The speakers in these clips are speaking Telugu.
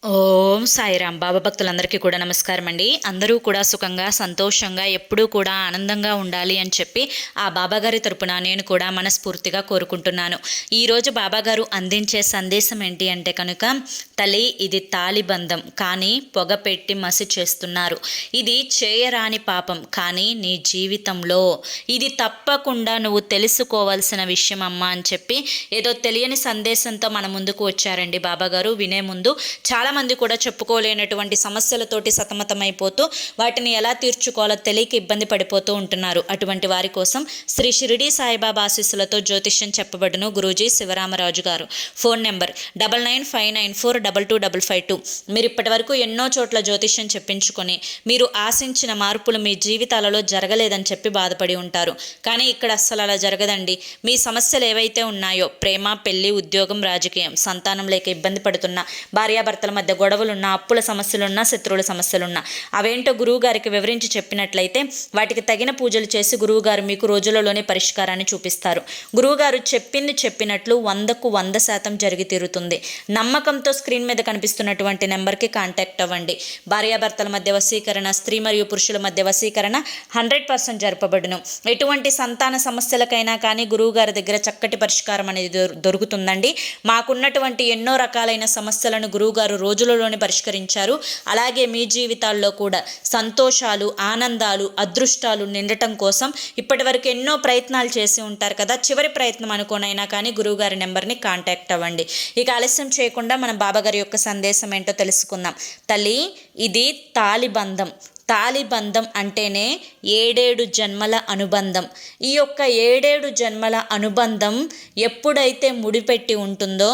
ఓం సాయిరాం. బాబా భక్తులందరికీ కూడా నమస్కారం అండి. అందరూ కూడా సుఖంగా సంతోషంగా ఎప్పుడూ కూడా ఆనందంగా ఉండాలి అని చెప్పి ఆ బాబాగారి తరపున నేను కూడా మనస్ఫూర్తిగా కోరుకుంటున్నాను. ఈరోజు బాబాగారు అందించే సందేశం ఏంటి అంటే కనుక, తల్లి ఇది తాళిబంధం కానీ పొగ పెట్టి మసి చేస్తున్నారు. ఇది చేయరాని పాపం కానీ నీ జీవితంలో ఇది తప్పకుండా నువ్వు తెలుసుకోవాల్సిన విషయం అమ్మా అని చెప్పి ఏదో తెలియని సందేశంతో మన ముందుకు వచ్చారండి బాబాగారు. వినే ముందు చాలామంది కూడా చెప్పుకోలేనటువంటి సమస్యలతోటి సతమతమైపోతూ వాటిని ఎలా తీర్చుకోవాలో తెలియక ఇబ్బంది పడిపోతూ ఉంటున్నారు. అటువంటి వారి కోసం శ్రీ షిరిడి సాయిబాబా ఆశీస్సులతో జ్యోతిష్యం చెప్పబడును గురూజీ శివరామరాజు గారు. Phone number 9959942255. మీరు ఇప్పటి వరకు ఎన్నో చోట్ల జ్యోతిష్యం చెప్పించుకొని మీరు ఆశించిన మార్పులు మీ జీవితాలలో జరగలేదని చెప్పి బాధపడి ఉంటారు. కానీ ఇక్కడ అస్సలు అలా జరగదండి. మీ సమస్యలు ఏవైతే ఉన్నాయో, ప్రేమ, పెళ్లి, ఉద్యోగం, రాజకీయం, సంతానం లేక ఇబ్బంది పడుతున్న, భార్యాభర్తల మధ్య గొడవలున్నా, అప్పుల సమస్యలున్నా, శత్రువుల సమస్యలున్నా అవేంటో గురువుగారికి వివరించి చెప్పినట్లయితే వాటికి తగిన పూజలు చేసి గురువుగారు మీకు రోజులలోనే పరిష్కారాన్ని చూపిస్తారు. గురువుగారు చెప్పింది చెప్పినట్లు 100కు 100% జరిగి తీరుతుంది. నమ్మకంతో స్క్రీన్ మీద కనిపిస్తున్నటువంటి నెంబర్కి కాంటాక్ట్ అవ్వండి. భార్యాభర్తల మధ్య వశీకరణ, స్త్రీ మరియు పురుషుల మధ్య వశీకరణ 100% జరపబడును. ఎటువంటి సంతాన సమస్యలకైనా కానీ గురువుగారి దగ్గర చక్కటి పరిష్కారం అనేది దొరుకుతుందండి. మాకున్నటువంటి ఎన్నో రకాలైన సమస్యలను గురువుగారు రోజులలోనే పరిష్కరించారు. అలాగే మీ జీవితాల్లో కూడా సంతోషాలు, ఆనందాలు, అదృష్టాలు నిండటం కోసం ఇప్పటివరకు ఎన్నో ప్రయత్నాలు చేసి ఉంటారు కదా. చివరి ప్రయత్నం అనుకోనైనా కానీ గురువుగారి నెంబర్ని కాంటాక్ట్ అవ్వండి. ఇక ఆలస్యం చేయకుండా మనం బాబాగారి యొక్క సందేశం ఏంటో తెలుసుకుందాం. తల్లి, ఇది తాళిబంధం. తాళిబంధం అంటేనే 7 జన్మల అనుబంధం. ఈ యొక్క 7 జన్మల అనుబంధం ఎప్పుడైతే ముడిపెట్టి ఉంటుందో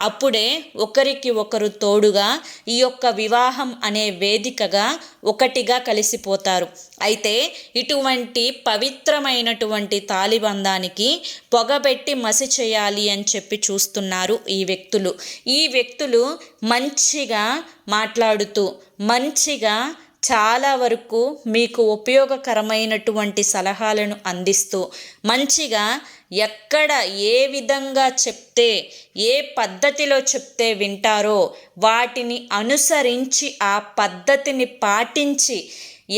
అప్పుడే ఒకరికి ఒకరు తోడుగా ఈ యొక్క వివాహం అనే వేదికగా ఒకటిగా కలిసిపోతారు. అయితే ఇటువంటి పవిత్రమైనటువంటి తాళిబంధానికి పొగబెట్టి మసి చేయాలి అని చెప్పి చూస్తున్నారు ఈ వ్యక్తులు. ఈ వ్యక్తులు మంచిగా మాట్లాడుతూ, మంచిగా చాలా వరకు మీకు ఉపయోగకరమైనటువంటి సలహాలను అందిస్తూ, మంచిగా ఎక్కడ ఏ విధంగా చెప్తే, ఏ పద్ధతిలో చెప్తే వింటారో వాటిని అనుసరించి ఆ పద్ధతిని పాటించి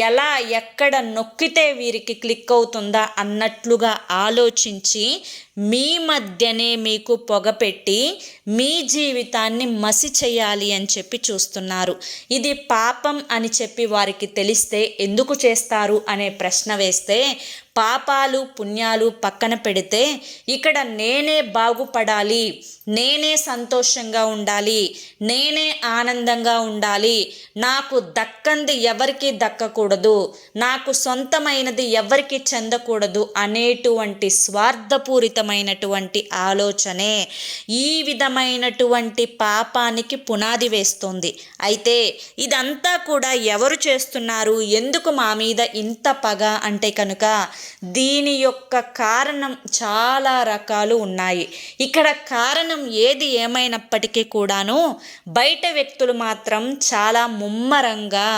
ఎలా ఎక్కడ నొక్కితే వీరికి క్లిక్ అవుతుందా అన్నట్లుగా ఆలోచించి మీ మధ్యనే మీకు పొగపెట్టి మీ జీవితాన్ని మసి చేయాలి అని చెప్పి చూస్తున్నారు. ఇది పాపం అని చెప్పి వారికి తెలిస్తే ఎందుకు చేస్తారు అనే ప్రశ్న వేస్తే, పాపాలు పుణ్యాలు పక్కన పెడితే ఇక్కడ నేనే బాగుపడాలి, నేనే సంతోషంగా ఉండాలి, నేనే ఆనందంగా ఉండాలి, నాకు దక్కంది ఎవరికి దక్కకూడదు, నాకు సొంతమైనది ఎవరికి చెందకూడదు అనేటువంటి స్వార్థపూరితమైనటువంటి ఆలోచనే ఈ విధమైనటువంటి పాపానికి పునాది వేస్తుంది. అయితే ఇదంతా కూడా ఎవరు చేస్తున్నారు, ఎందుకు మా మీద ఇంత పగ అంటే కనుక దీని యొక్క కారణం చాలా రకాలు ఉన్నాయి. ఇక్కడ కారణం ఏది ఏమైనప్పటికీ కూడాను బయట వ్యక్తులు మాత్రం చాలా ముమ్మరంగా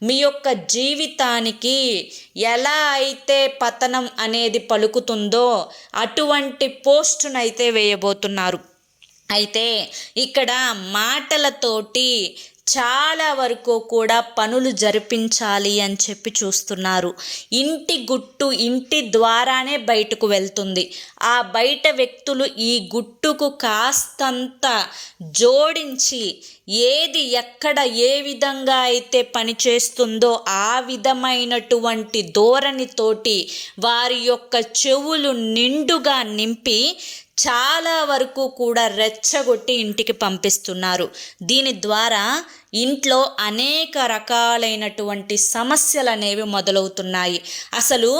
మీ యొక్క జీవితానికి ఎలా అయితే పతనం అనేది పలుకుతుందో అటువంటి పోస్టునైతే వేయబోతున్నారు. అయితే ఇక్కడ మాటలతోటి చాలా వరకు కూడా పనులు జరిపించాలి అని చెప్పి చూస్తున్నారు. ఇంటి గుట్టు ఇంటి ద్వారానే బయటకు వెళ్తుంది. ఆ బయట వ్యక్తులు ఈ గుట్టుకు కాస్తంత జోడించి ఏది ఎక్కడ ఏ విధంగా అయితే పనిచేస్తుందో ఆ విధమైనటువంటి ధోరణితోటి వారి యొక్క చెవులు నిండుగా నింపి చాలా వరకు కూడా రెచ్చగొట్టి ఇంటికి పంపిస్తున్నారు. దీని ద్వారా ఇంట్లో అనేక రకాలైనటువంటి సమస్యలు అనేవి మొదలవుతున్నాయి. అసలు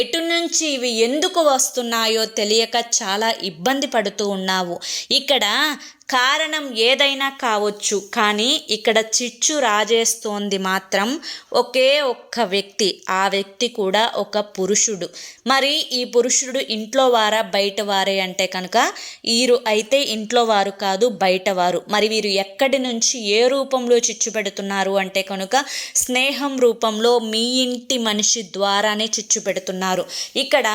ఎటు నుంచి ఇవి ఎందుకు వస్తున్నాయో తెలియక చాలా ఇబ్బంది పడుతూ ఉన్నావు. ఇక్కడ కారణం ఏదైనా కావచ్చు, కానీ ఇక్కడ చిచ్చు రాజేస్తోంది మాత్రం ఒకే ఒక్క వ్యక్తి. ఆ వ్యక్తి కూడా ఒక పురుషుడు. మరి ఈ పురుషుడు ఇంట్లో వారా బయట వారే అంటే కనుక వీరు అయితే ఇంట్లో వారు కాదు, బయట వారు. మరి వీరు ఎక్కడి నుంచి ఏ రూపంలో చిచ్చు పెడుతున్నారు అంటే కనుక స్నేహం రూపంలో మీ ఇంటి మనిషి ద్వారానే చిచ్చు పెడుతున్నారు. ఇక్కడ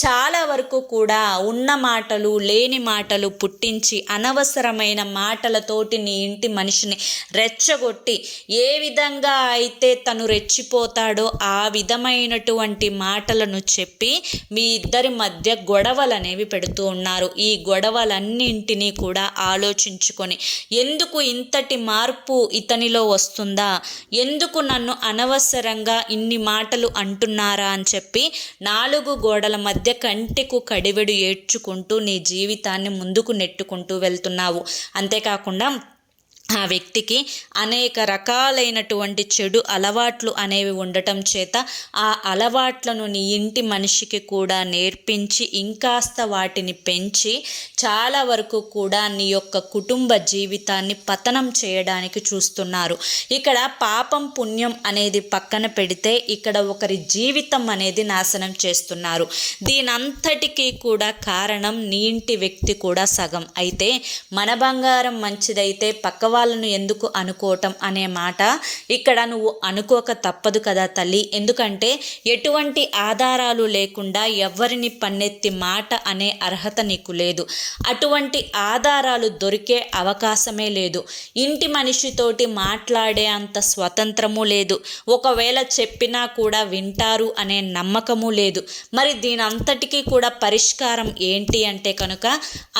చాలా వరకు కూడా ఉన్న మాటలు లేని మాటలు పుట్టించి అనవసరమైన అసభ్యకరమైన మాటలతోటి నీ ఇంటి మనిషిని రెచ్చగొట్టి ఏ విధంగా అయితే తను రెచ్చిపోతాడో ఆ విధమైనటువంటి మాటలను చెప్పి మీ ఇద్దరి మధ్య గొడవలు అనేవి పెడుతూ ఉన్నారు. ఈ గొడవలన్నింటినీ కూడా ఆలోచించుకొని ఎందుకు ఇంతటి మార్పు ఇతనిలో వస్తుందా, ఎందుకు నన్ను అనవసరంగా ఇన్ని మాటలు అంటున్నారా అని చెప్పి 4 గోడల మధ్య కంటికు కడివెడు ఏడ్చుకుంటూ నీ జీవితాన్ని ముందుకు నెట్టుకుంటూ వెళ్తున్నావు. అంతేకాకుండా ఆ వ్యక్తికి అనేక రకాలైనటువంటి చెడు అలవాట్లు అనేవి ఉండటం చేత ఆ అలవాట్లను నీ ఇంటి మనిషికి కూడా నేర్పించి ఇంకాస్త వాటిని పెంచి చాలా వరకు కూడా నీ యొక్క కుటుంబ జీవితాన్ని పతనం చేయడానికి చూస్తున్నారు. ఇక్కడ పాపం పుణ్యం అనేది పక్కన పెడితే ఇక్కడ ఒకరి జీవితం అనేది నాశనం చేస్తున్నారు. దీనంతటికీ కూడా కారణం నీ ఇంటి వ్యక్తి కూడా సగం. అయితే మన బంగారం మంచిదైతే పక్క వాళ్ళను ఎందుకు అనుకోవటం అనే మాట ఇక్కడ నువ్వు అనుకోక తప్పదు కదా తల్లి. ఎందుకంటే ఎటువంటి ఆధారాలు లేకుండా ఎవరిని పన్నెత్తి మాట అనే అర్హత నీకు లేదు. అటువంటి ఆధారాలు దొరికే అవకాశమే లేదు. ఇంటి మనిషితోటి మాట్లాడే అంత స్వతంత్రము లేదు. ఒకవేళ చెప్పినా కూడా వింటారు అనే నమ్మకము లేదు. మరి దీనంతటికీ కూడా పరిష్కారం ఏంటి అంటే కనుక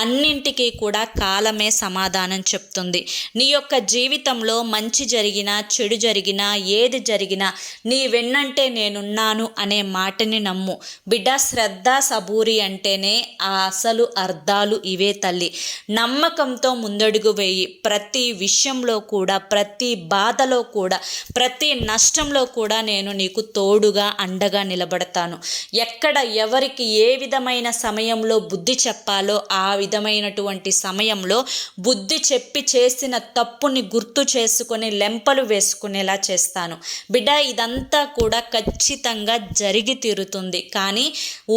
అన్నింటికీ కూడా కాలమే సమాధానం చెప్తుంది. నీ యొక్క జీవితంలో మంచి జరిగినా చెడు జరిగినా ఏది జరిగినా నీ వెన్నంటే నేనున్నాను అనే మాటని నమ్ము బిడ్డ. శ్రద్ధ సబూరి అంటేనే ఆ అసలు అర్థాలు ఇవే తల్లి. నమ్మకంతో ముందడుగు వేయి. ప్రతి విషయంలో కూడా, ప్రతి బాధలో కూడా, ప్రతి నష్టంలో కూడా నేను నీకు తోడుగా అండగా నిలబడతాను. ఎక్కడ ఎవరికి ఏ విధమైన సమయంలో బుద్ధి చెప్పాలో ఆ విధమైనటువంటి సమయంలో బుద్ధి చెప్పి చేసిన తప్పుని గుర్తు చేసుకొని లెంపలు వేసుకునేలా చేస్తాను బిడ్డ. ఇదంతా కూడా ఖచ్చితంగా జరిగి తీరుతుంది. కానీ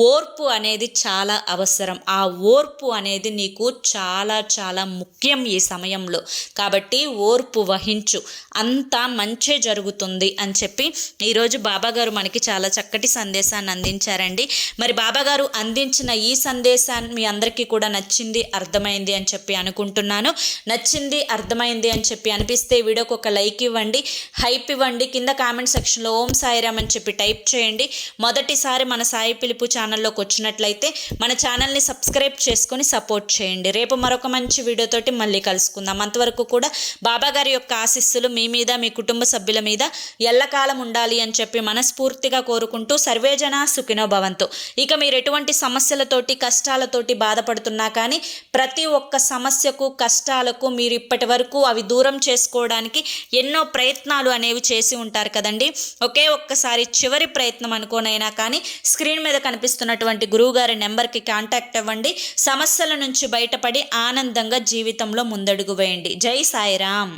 ఓర్పు అనేది చాలా అవసరం. ఆ ఓర్పు అనేది నీకు చాలా చాలా ముఖ్యం ఈ సమయంలో. కాబట్టి ఓర్పు వహించు, అంతా మంచే జరుగుతుంది అని చెప్పి ఈరోజు బాబాగారు మనకి చాలా చక్కటి సందేశాన్ని అందించారండి. మరి బాబాగారు అందించిన ఈ సందేశాన్ని మీ అందరికీ కూడా నచ్చింది, అర్థమైంది అని చెప్పి అనుకుంటున్నాను. నచ్చింది, అర్థమైంది అని చెప్పి అనిపిస్తే వీడియోకి ఒక లైక్ ఇవ్వండి, హైప్ ఇవ్వండి. కింద కామెంట్ సెక్షన్లో ఓం సాయిరామ్ అని చెప్పి టైప్ చేయండి. మొదటిసారి మన సాయి పిలుపు ఛానల్లోకి వచ్చినట్లయితే మన ఛానల్ని సబ్స్క్రైబ్ చేసుకొని సపోర్ట్ చేయండి. రేపు మరొక మంచి వీడియోతోటి మళ్ళీ కలుసుకుందాం. అంతవరకు కూడా బాబాగారి యొక్క ఆశీస్సులు మీ మీద, మీ కుటుంబ సభ్యుల మీద ఎల్లకాలం ఉండాలి అని చెప్పి మనస్ఫూర్తిగా కోరుకుంటూ సర్వేజన సుఖినో భవంతు. ఇక మీరు ఎటువంటి సమస్యలతోటి కష్టాలతోటి బాధపడుతున్నా కానీ ప్రతి ఒక్క సమస్యకు కష్టాలకు మీరు ఇప్పటి వరకు అవి దూరం చేసుకోవడానికి ఎన్నో ప్రయత్నాలు అనేవి చేసి ఉంటారు కదండి. ఒకే ఒక్కసారి చివరి ప్రయత్నం అనుకోనైనా కానీ స్క్రీన్ మీద కనిపిస్తున్నటువంటి గురువుగారి నెంబర్కి కాంటాక్ట్ అవ్వండి. సమస్యల నుంచి బయటపడి ఆనందంగా జీవితంలో ముందడుగు వేయండి. జై సాయిరామ్.